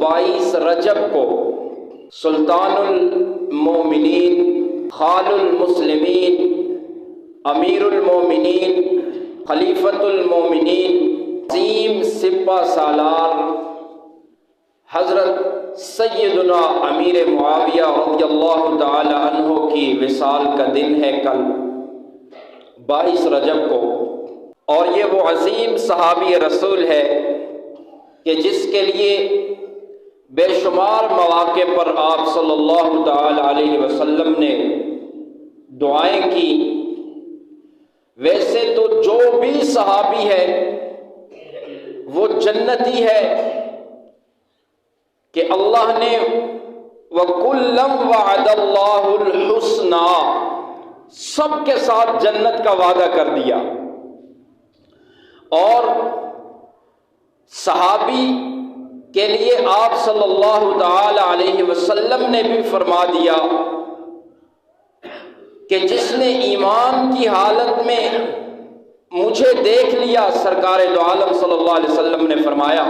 22 رجب کو سلطان المومنین، خال المسلمین، امیر المومنین، خلیفۃ المومنین، عظیم سپہ سالار حضرت سیدنا امیر معاویہ رضی اللہ تعالی عنہ کی وصال کا دن ہے کل 22 رجب کو، اور یہ وہ عظیم صحابی رسول ہے کہ جس کے لیے بے شمار مواقع پر آپ صلی اللہ تعالی علیہ وسلم نے دعائیں کی۔ ویسے تو جو بھی صحابی ہے وہ جنتی ہے کہ اللہ نے وَكُلًّا وَعَدَ اللَّهُ الْحُسْنَى، سب کے ساتھ جنت کا وعدہ کر دیا۔ اور صحابی کے لیے آپ صلی اللہ تعالی علیہ وسلم نے بھی فرما دیا کہ جس نے ایمان کی حالت میں مجھے دیکھ لیا، سرکار دو عالم صلی اللہ علیہ وسلم نے فرمایا،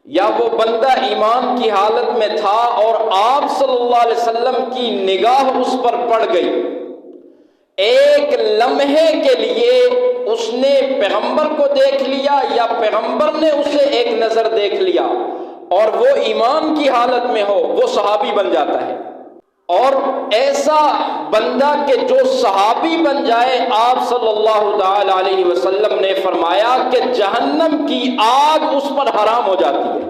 یا وہ بندہ ایمان کی حالت میں تھا اور آپ صلی اللہ علیہ وسلم کی نگاہ اس پر پڑ گئی، ایک لمحے کے لیے اس نے پیغمبر کو دیکھ لیا یا پیغمبر نے اسے ایک نظر دیکھ لیا اور وہ ایمان کی حالت میں ہو، وہ صحابی بن جاتا ہے۔ اور ایسا بندہ کہ جو صحابی بن جائے، آپ صلی اللہ تعالی علیہ وسلم نے فرمایا کہ جہنم کی آگ اس پر حرام ہو جاتی ہے۔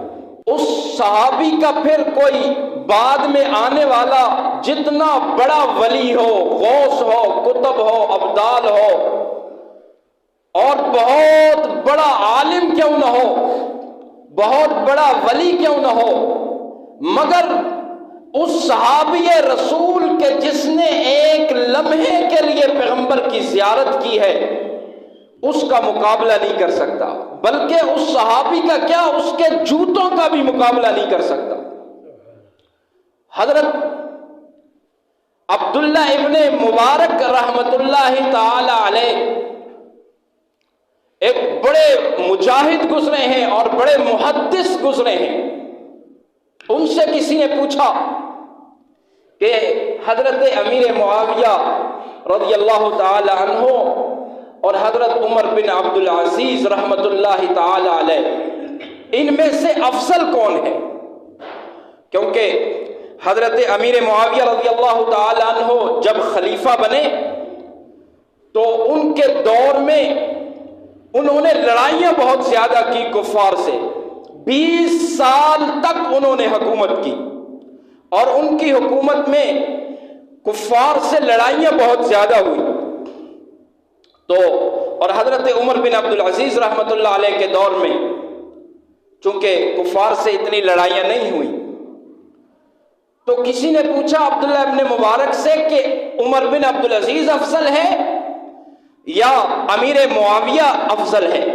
اس صحابی کا پھر کوئی بعد میں آنے والا جتنا بڑا ولی ہو، غوث ہو، قطب ہو، ابدال ہو، اور بہت بڑا عالم کیوں نہ ہو، بہت بڑا ولی کیوں نہ ہو، مگر اس صحابی رسول کے جس نے ایک لمحے کے لیے پیغمبر کی زیارت کی ہے، اس کا مقابلہ نہیں کر سکتا، بلکہ اس صحابی کا کیا، اس کے جوتوں کا بھی مقابلہ نہیں کر سکتا۔ حضرت عبداللہ ابن مبارک رحمت اللہ تعالی علیہ ایک بڑے مجاہد گزرے ہیں اور بڑے محدث گزرے ہیں۔ ان سے کسی نے پوچھا کہ حضرت امیر معاویہ رضی اللہ تعالی عنہ اور حضرت عمر بن عبد العزیز رحمت اللہ تعالی علیہ، ان میں سے افضل کون ہے؟ کیونکہ حضرت امیر معاویہ رضی اللہ تعالی عنہ جب خلیفہ بنے تو ان کے دور میں انہوں نے لڑائیاں بہت زیادہ کی کفار سے، 20 سال تک انہوں نے حکومت کی، اور ان کی حکومت میں کفار سے لڑائیاں بہت زیادہ ہوئی۔ تو اور حضرت عمر بن عبد العزیز رحمت اللہ علیہ کے دور میں چونکہ کفار سے اتنی لڑائیاں نہیں ہوئی، تو کسی نے پوچھا عبداللہ ابن مبارک سے کہ عمر بن عبد العزیز افضل ہے یا امیر معاویہ افضل ہے؟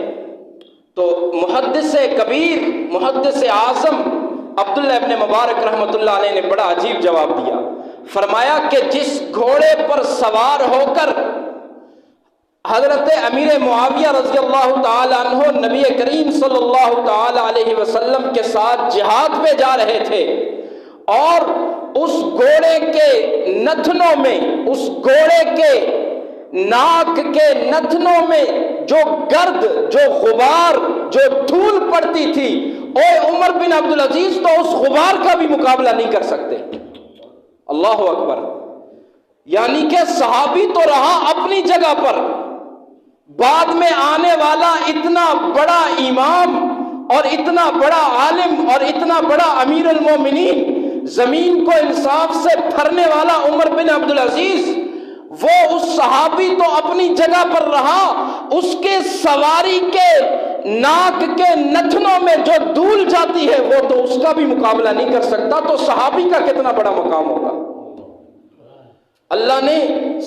تو محدث کبیر، محدث اعظم عبداللہ ابن مبارک رحمت اللہ علیہ نے بڑا عجیب جواب دیا۔ فرمایا کہ جس گھوڑے پر سوار ہو کر حضرت امیر معاویہ رضی اللہ تعالی عنہ نبی کریم صلی اللہ تعالی علیہ وسلم کے ساتھ جہاد پہ جا رہے تھے، اور اس گھوڑے کے نتنوں میں، اس گھوڑے کے ناک کے نتنوں میں جو گرد، جو غبار، جو دھول پڑتی تھی، اے عمر بن عبد العزیز تو اس غبار کا بھی مقابلہ نہیں کر سکتے۔ اللہ اکبر! یعنی کہ صحابی تو رہا اپنی جگہ پر، بعد میں آنے والا اتنا بڑا امام اور اتنا بڑا عالم اور اتنا بڑا امیر المومنین، زمین کو انصاف سے پھرنے والا عمر بن عبد العزیز، وہ اس صحابی تو اپنی جگہ پر رہا، اس کے سواری کے ناک کے نتنوں میں جو دھول جاتی ہے وہ تو اس کا بھی مقابلہ نہیں کر سکتا، تو صحابی کا کتنا بڑا مقام ہوگا۔ اللہ نے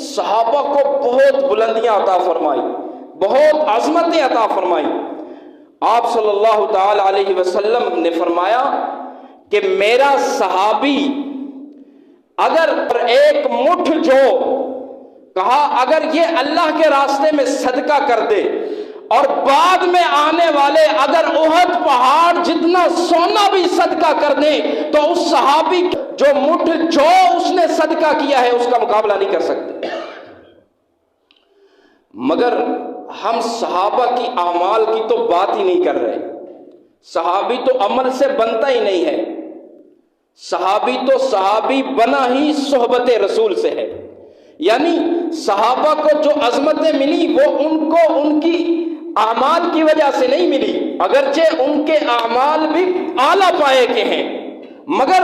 صحابہ کو بہت بلندیاں عطا فرمائی، بہت عظمتیں عطا فرمائی۔ آپ صلی اللہ تعالی علیہ وسلم نے فرمایا کہ میرا صحابی اگر ایک مٹھ جو کہا اگر یہ اللہ کے راستے میں صدقہ کر دے اور بعد میں آنے والے اگر احد پہاڑ جتنا سونا بھی صدقہ کر دیں تو اس صحابی جو مٹھ جو اس نے صدقہ کیا ہے اس کا مقابلہ نہیں کر سکتے۔ مگر ہم صحابہ کی اعمال کی تو بات ہی نہیں کر رہے۔ صحابی تو عمل سے بنتا ہی نہیں ہے، صحابی تو صحابی بنا ہی صحبت رسول سے ہے۔ یعنی صحابہ کو جو عظمتیں ملی وہ ان کو ان کی اعمال کی وجہ سے نہیں ملی، اگرچہ ان کے اعمال بھی اعلیٰ پائے کے ہیں، مگر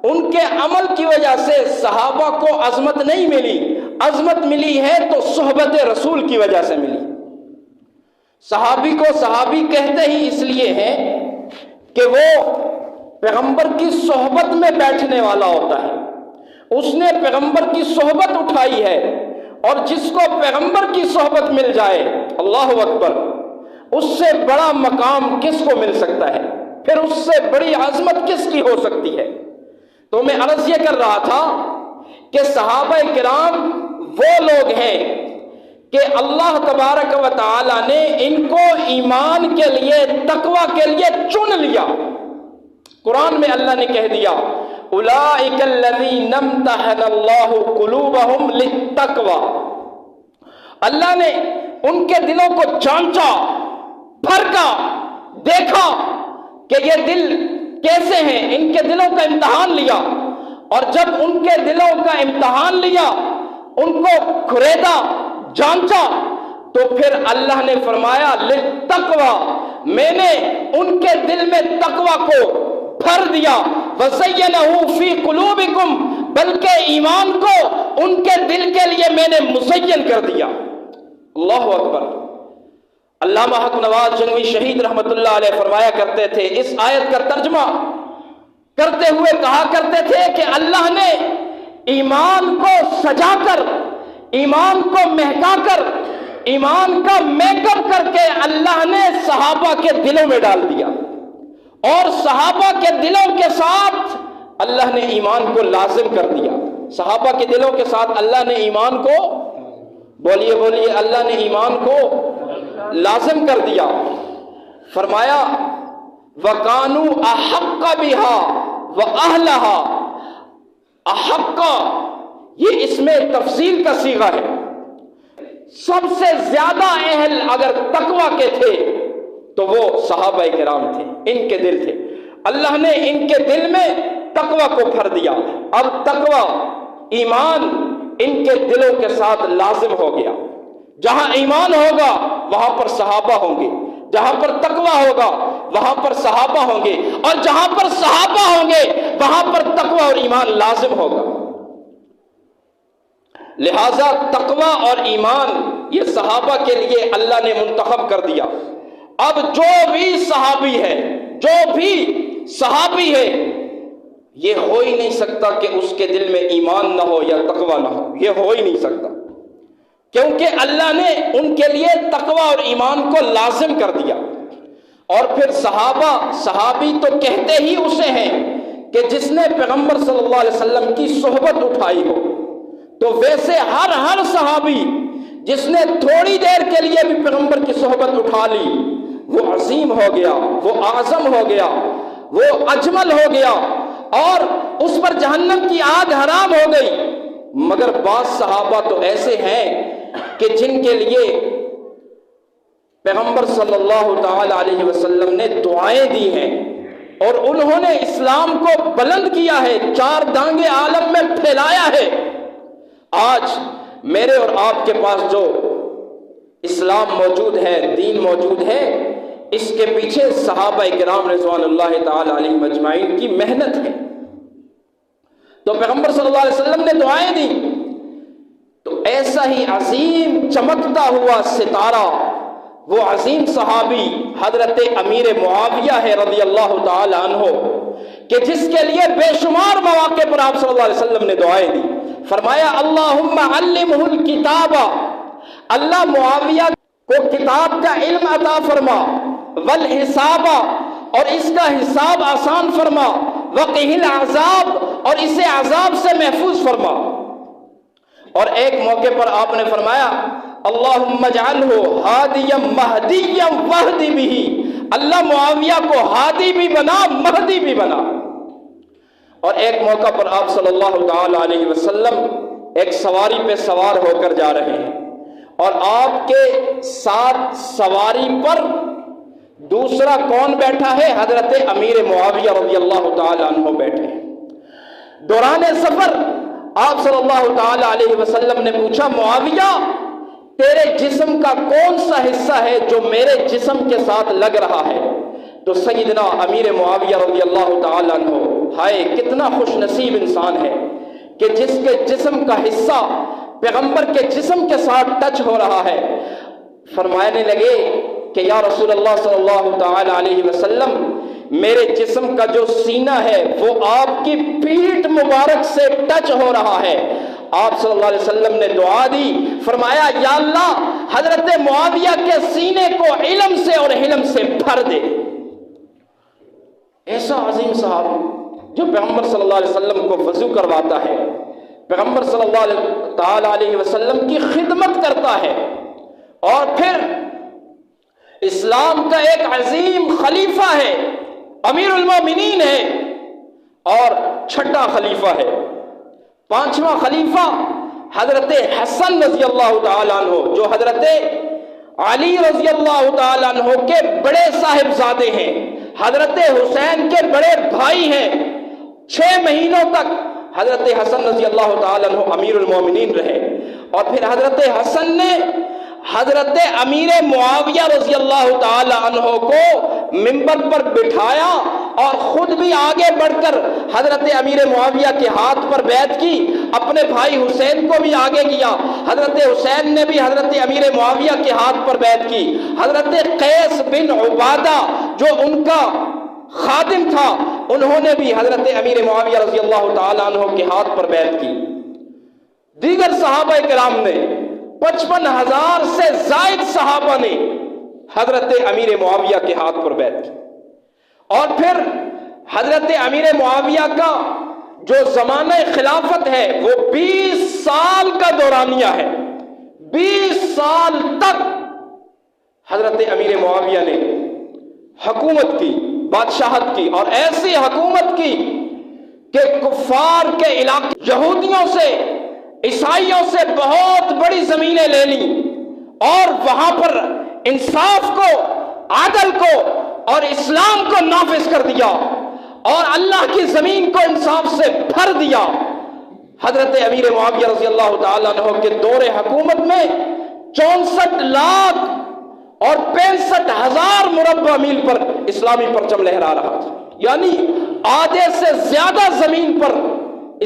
ان کے عمل کی وجہ سے صحابہ کو عظمت نہیں ملی۔ عظمت ملی ہے تو صحبت رسول کی وجہ سے ملی۔ صحابی کو صحابی کہتے ہی اس لیے ہیں کہ وہ پیغمبر کی صحبت میں بیٹھنے والا ہوتا ہے، اس نے پیغمبر کی صحبت اٹھائی ہے، اور جس کو پیغمبر کی صحبت مل جائے، اللہ اکبر، اس سے بڑا مقام کس کو مل سکتا ہے؟ پھر اس سے بڑی عظمت کس کی ہو سکتی ہے؟ تو میں عرض یہ کر رہا تھا کہ صحابہ کرام وہ لوگ ہیں کہ اللہ تبارک و تعالی نے ان کو ایمان کے لیے، تقوی کے لیے چن لیا۔ قرآن میں اللہ نے کہہ دیا اولئک الذین امتحن اللہ قلوبہم للتقوی، اللہ نے ان کے دلوں کو جانچا، پھرکا، دیکھا کہ یہ دل کیسے ہیں، ان کے دلوں کا امتحان لیا، اور جب ان کے دلوں کا امتحان لیا، ان کو کھریدا، جانچا، تو پھر اللہ نے فرمایا للتقوی، میں نے ان کے دل میں تقوی کو بھر دیا، وَزَيَّنَهُ فِي قُلُوبِكُمْ، بلکہ ایمان کو ان کے دل کے لیے میں نے مزین کر دیا۔ اللہ اکبر۔ علامہ حق نواز جنگوی شہید رحمت اللہ علیہ فرمایا کرتے تھے، اس آیت کا ترجمہ کرتے ہوئے کہا کرتے تھے کہ اللہ نے ایمان کو سجا کر، ایمان کو مہکا کر، ایمان کا میک اپ کر کے اللہ نے صحابہ کے دلوں میں ڈال دیا، اور صحابہ کے دلوں کے ساتھ اللہ نے ایمان کو لازم کر دیا۔ صحابہ کے دلوں کے ساتھ اللہ نے ایمان کو، بولیے بولیے، اللہ نے ایمان کو لازم کر دیا۔ فرمایا وَقَانُوا أَحَقَّ بِهَا وَأَهْلَهَا، احق یہ اس میں تفصیل کا صیغہ ہے، سب سے زیادہ اہل اگر تقوی کے تھے تو وہ صحابہ کرام تھے، ان کے دل تھے۔ اللہ نے ان کے دل میں تقوی کو بھر دیا، اب تقوی، ایمان ان کے دلوں کے ساتھ لازم ہو گیا۔ جہاں ایمان ہوگا وہاں پر صحابہ ہوں گے، جہاں پر تقوی ہوگا وہاں پر صحابہ ہوں گے، اور جہاں پر صحابہ ہوں گے وہاں پر تقوی اور ایمان لازم ہوگا۔ لہذا تقوی اور ایمان یہ صحابہ کے لیے اللہ نے منتخب کر دیا۔ اب جو بھی صحابی ہے، جو بھی صحابی ہے، یہ ہو ہی نہیں سکتا کہ اس کے دل میں ایمان نہ ہو یا تقوی نہ ہو، یہ ہو ہی نہیں سکتا، کیونکہ اللہ نے ان کے لیے تقوی اور ایمان کو لازم کر دیا۔ اور پھر صحابی تو کہتے ہی اسے ہیں کہ جس نے پیغمبر صلی اللہ علیہ وسلم کی صحبت اٹھائی ہو، تو ویسے ہر صحابی جس نے تھوڑی دیر کے لیے بھی پیغمبر کی صحبت اٹھا لی وہ عظیم ہو گیا، وہ اعظم ہو گیا، وہ اجمل ہو گیا، اور اس پر جہنم کی آگ حرام ہو گئی۔ مگر بعض صحابہ تو ایسے ہیں کہ جن کے لیے پیغمبر صلی اللہ تعالی علیہ وسلم نے دعائیں دی ہیں، اور انہوں نے اسلام کو بلند کیا ہے، چار دانگے عالم میں پھیلایا ہے۔ آج میرے اور آپ کے پاس جو اسلام موجود ہے، دین موجود ہے، اس کے پیچھے صحابہ کرام رضوان اللہ تعالی علیہم اجمعین کی محنت ہے۔ تو پیغمبر صلی اللہ علیہ وسلم نے دعائیں دی، تو ایسا ہی عظیم چمکتا ہوا ستارہ وہ عظیم صحابی حضرت امیر معاویہ ہے رضی اللہ تعالی عنہ، کہ جس کے لیے بے شمار مواقع پر آپ صلی اللہ علیہ وسلم نے دعائیں دی۔ فرمایا اللہم علمہ الکتاب، اللہ معاویہ کو کتاب کا علم عطا فرما، والحساب، اور اس کا حساب آسان فرما، وقہ العذاب، اور اسے عذاب سے محفوظ فرما۔ اور ایک موقع پر آپ نے فرمایا اللہم اجعلہ ہادیا مہدیا واہد بہ، اللہ معاویہ کو ہادی بھی بنا، مہدی بھی بنا۔ اور ایک موقع پر آپ صلی اللہ تعالی علیہ وسلم ایک سواری پہ سوار ہو کر جا رہے ہیں، اور آپ کے ساتھ سواری پر دوسرا کون بیٹھا ہے؟ حضرت امیر معاویہ رضی اللہ تعالی عنہ بیٹھے ہیں۔ دوران سفر آپ صلی اللہ تعالی علیہ وسلم نے پوچھا، معاویہ تیرے جسم کا کون سا حصہ ہے جو میرے جسم کے ساتھ لگ رہا ہے؟ تو سیدنا امیر معاویہ رضی اللہ تعالی عنہ، ہائے کتنا خوش نصیب انسان ہے کہ جس کے جسم کا حصہ پیغمبر کے جسم کے ساتھ ٹچ ہو رہا ہے، فرمانے لگے کہ یا رسول اللہ صلی اللہ تعالی علیہ وسلم، میرے جسم کا جو سینہ ہے وہ آپ کی پیٹھ مبارک سے ٹچ ہو رہا ہے۔ آپ صلی اللہ علیہ وسلم نے دعا دی، فرمایا یا اللہ حضرت معاویہ کے سینے کو علم سے اور حلم سے بھر دے۔ ایسا عظیم صحابی جو پیغمبر صلی اللہ علیہ وسلم کو وضو کرواتا ہے، پیغمبر صلی اللہ تعالی علیہ وسلم کی خدمت کرتا ہے، اور پھر اسلام کا ایک عظیم خلیفہ ہے، امیر المومنین ہے، اور چھٹا خلیفہ ہے، پانچواں خلیفہ حضرت حسن رضی اللہ تعالی عنہ، جو حضرت علی رضی اللہ تعالی عنہ کے بڑے صاحبزادے ہیں، حضرت حسین کے بڑے بھائی ہیں۔ 6 مہینوں تک حضرت حسن رضی اللہ تعالی عنہ امیر المومنین رہے، اور پھر حضرت حسن نے حضرت امیر معاویہ رضی اللہ تعالی عنہ کو منبر پر بٹھایا، اور خود بھی آگے بڑھ کر حضرت امیر معاویہ کے ہاتھ پر بیعت کی، اپنے بھائی حسین کو بھی آگے کیا، حضرت حسین نے بھی حضرت امیر معاویہ کے ہاتھ پر بیعت کی، حضرت قیس بن عبادہ جو ان کا خادم تھا انہوں نے بھی حضرت امیر معاویہ رضی اللہ تعالی عنہ کے ہاتھ پر بیعت کی، دیگر صحابہ کرام نے 55,000 سے زائد صحابہ نے حضرت امیر معاویہ کے ہاتھ پر بیعت کی۔ اور پھر حضرت امیر معاویہ کا جو زمانہ خلافت ہے وہ 20 سال کا دورانیہ ہے، 20 سال تک حضرت امیر معاویہ نے حکومت کی، بادشاہت کی، اور ایسی حکومت کی کہ کفار کے علاقے یہودیوں سے عیسائیوں سے بہت بڑی زمینیں لے لیں، اور وہاں پر انصاف کو، عدل کو اور اسلام کو نافذ کر دیا، اور اللہ کی زمین کو انصاف سے بھر دیا۔ حضرت امیر معاویہ رضی اللہ تعالیٰ عنہ کے دور حکومت میں 64 لاکھ اور 65,000 مربع میل پر اسلامی پرچم لہرا رہا تھا، یعنی آدھے سے زیادہ زمین پر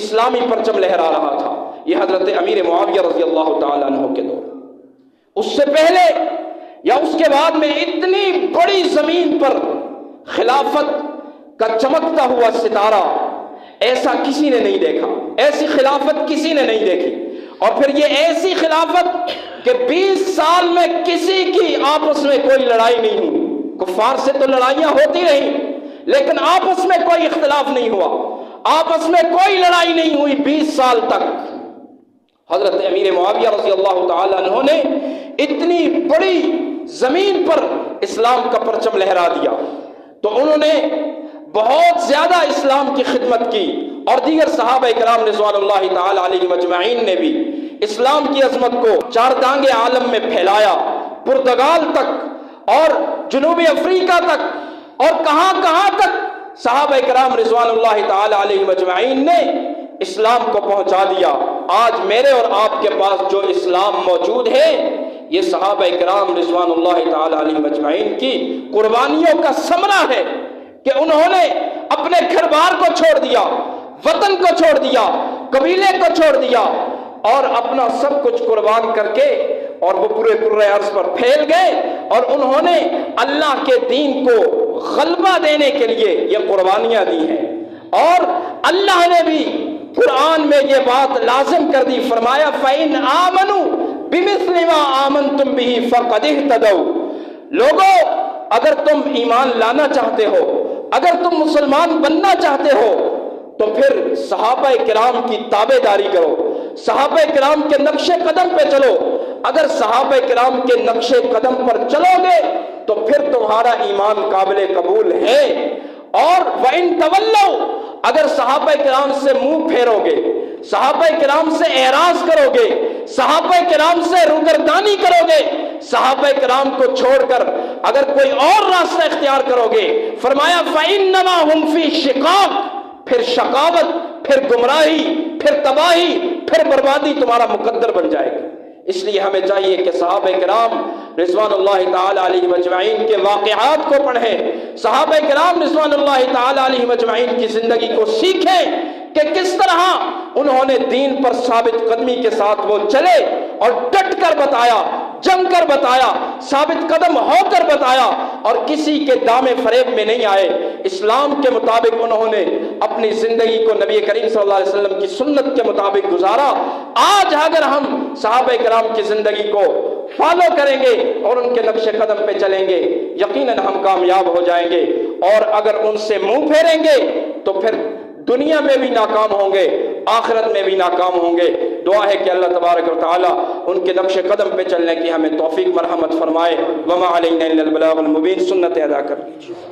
اسلامی پرچم لہرا رہا تھا۔ یہ حضرت امیر معاویہ رضی اللہ تعالیٰ عنہ کے دور۔ اس سے پہلے یا اس کے بعد میں اتنی بڑی زمین پر خلافت کا چمکتا ہوا ستارہ ایسا کسی نے نہیں دیکھا، ایسی خلافت کسی نے نہیں دیکھی۔ اور پھر یہ ایسی خلافت کہ 20 سال میں کسی کی آپس میں کوئی لڑائی نہیں ہوئی، کفار سے تو لڑائیاں ہوتی رہیں لیکن آپس میں کوئی اختلاف نہیں ہوا، آپس میں کوئی لڑائی نہیں ہوئی 20 سال تک۔ حضرت امیر معاویہ رضی اللہ تعالی عنہ نے اتنی بڑی زمین پر اسلام کا پرچم لہرا دیا، تو انہوں نے بہت زیادہ اسلام کی خدمت کی، اور دیگر صحابہ کرام رضوان اللہ تعالی علیہ مجمعین نے بھی اسلام کی عظمت کو چاردانگ عالم میں پھیلایا، پرتگال تک اور جنوبی افریقہ تک اور کہاں کہاں تک صحابہ کرام رضوان اللہ تعالی علیہ مجمعین نے اسلام کو پہنچا دیا۔ آج میرے اور آپ کے پاس جو اسلام موجود ہے یہ صحابہ کرام رضوان اللہ تعالی علیہ مجمعین کی قربانیوں کا ثمرہ ہے کہ انہوں نے اپنے گھر بار کو چھوڑ دیا، وطن کو چھوڑ دیا، قبیلے کو چھوڑ دیا، اور اپنا سب کچھ قربان کر کے اور وہ پورے کرۂ ارض پر پھیل گئے، اور انہوں نے اللہ کے دین کو غلبہ دینے کے لیے یہ قربانیاں دی ہیں۔ اور اللہ نے بھی قرآن میں یہ بات لازم کر دی، فرمایا فَإِنْ آمَنُوا بِمِثْلِ مَا آمَنْتُمْ بِهِ فَقَدِ اهْتَدَوْا۔ لوگو اگر تم ایمان لانا چاہتے ہو، اگر تم مسلمان بننا چاہتے ہو تو پھر صحابہ کرام کی تابع داری کرو، صحابہ کرام کے نقش قدم پہ چلو۔ اگر صحابہ کرام کے نقش قدم پر چلو گے تو پھر تمہارا ایمان قابل قبول ہے۔ اور وَإِن تَوَلَّوْا، اگر صحابہ کرام سے منہ پھیرو گے، صحابہ کرام سے اعراض کرو گے، صحابہ کرام سے روگردانی کرو گے، صحابہ کرام کو چھوڑ کر اگر کوئی اور راستہ اختیار کرو گے، فرمایا فَإِنَّمَا هُمْ فِي شِقَاقٍ، پھر شقاوت، پھر گمراہی، پھر تباہی، پھر بربادی تمہارا مقدر بن جائے گی۔ اس لیے ہمیں چاہیے کہ صحابہ کرام رضوان اللہ تعالی علیہ مجمعین کے واقعات کو پڑھیں، صحابہ کرام رضوان اللہ تعالی علیہ مجمعین کی زندگی کو سیکھیں کہ کس طرح انہوں نے دین پر ثابت قدمی کے ساتھ وہ چلے اور ڈٹ کر بتایا، جم کر بتایا، ثابت قدم ہو کر بتایا، اور کسی کے دام فریب میں نہیں آئے۔ اسلام کے مطابق انہوں نے اپنی زندگی کو نبی کریم صلی اللہ علیہ وسلم کی سنت کے مطابق گزارا۔ آج اگر ہم صحابہ کرام کی زندگی کو فالو کریں گے اور ان کے نقش قدم پہ چلیں گے، یقیناً ہم کامیاب ہو جائیں گے، اور اگر ان سے منہ پھیریں گے تو پھر دنیا میں بھی ناکام ہوں گے، آخرت میں بھی ناکام ہوں گے۔ دعا ہے کہ اللہ تبارک و تعالی ان کے نقش قدم پہ چلنے کی ہمیں توفیق مرحمت فرمائے۔ وما علینا الا البلاغ المبین، سنت ادا کر لیجیے۔